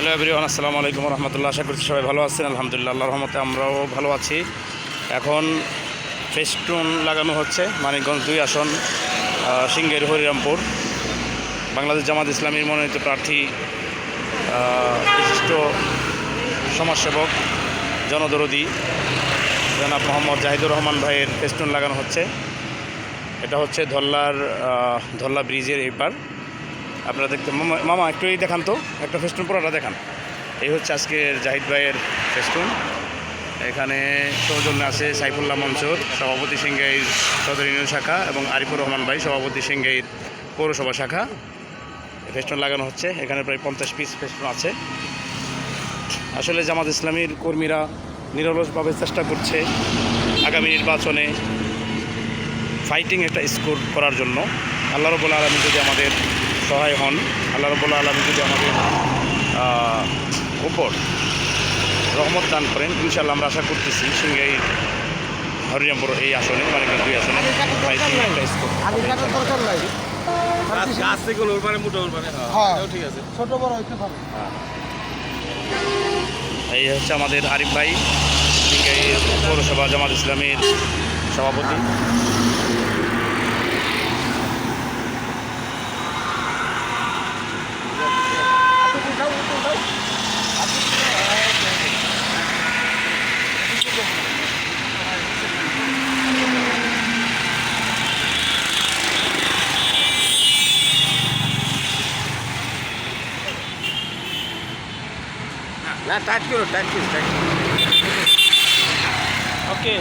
Hello everyone, আসসালামু আলাইকুম রহমতুল্লাহ। আশা করছি সবাই ভালো আছেন। আলহামদুলিল্লাহ, আল্লাহর রহমতে আমরাও ভালো আছি। এখন ফেস্টুন লাগানো হচ্ছে মানিকগঞ্জ 2 আসন, সিংহের হরিরামপুর। বাংলাদেশ জামাত ইসলামীর মনোনীত প্রার্থী, বিশিষ্ট সমাজসেবক, জনদরদি জনাব মোহাম্মদ জাহিদুর রহমান ভাইয়ের ফেস্টুন লাগানো হচ্ছে। এটা হচ্ছে ধল্লা ব্রিজের এপার। আপনারা দেখতে মামা একটু এই দেখান তো, একটা ফেস্টুন পুরোটা দেখান। এই হচ্ছে আজকের জাহিদ ভাইয়ের ফেস্টুন। এখানে সৌজন্যে আছে সাইফুল্লাহ মনসুর, সভাপতি সিংগাইর সদর ইউনিয়ন শাখা, এবং আরিফুর রহমান ভাই, সভাপতি সিংগাইর পৌরসভা শাখা। ফেস্টুন লাগানো হচ্ছে। এখানে প্রায় 50 পিস ফেস্টুন আছে। আসলে জামাত ইসলামীর কর্মীরা নিরলসভাবে চেষ্টা করছে আগামী নির্বাচনে ফাইটিং একটা স্কোর করার জন্য। আল্লাহ রাব্বুল আলামিন যদি আমাদের সহায় হন, আল্লাহ রাব্বুল আলামিন যদি আমাদের উপর রহমত দান করেন, ইনশাআল্লাহ আমরা আশা করতেছি সিংগাইর হরিরামপুর এই আসনে, মানে 2 আসনে ফাইটিং একটা স্কোর। এই হচ্ছে আমাদের আরিফ ভাই, সিংগাইর পৌরসভা জামাত ইসলামীর সভাপতি। না, টাইট করো, টাইট করো। ওকে।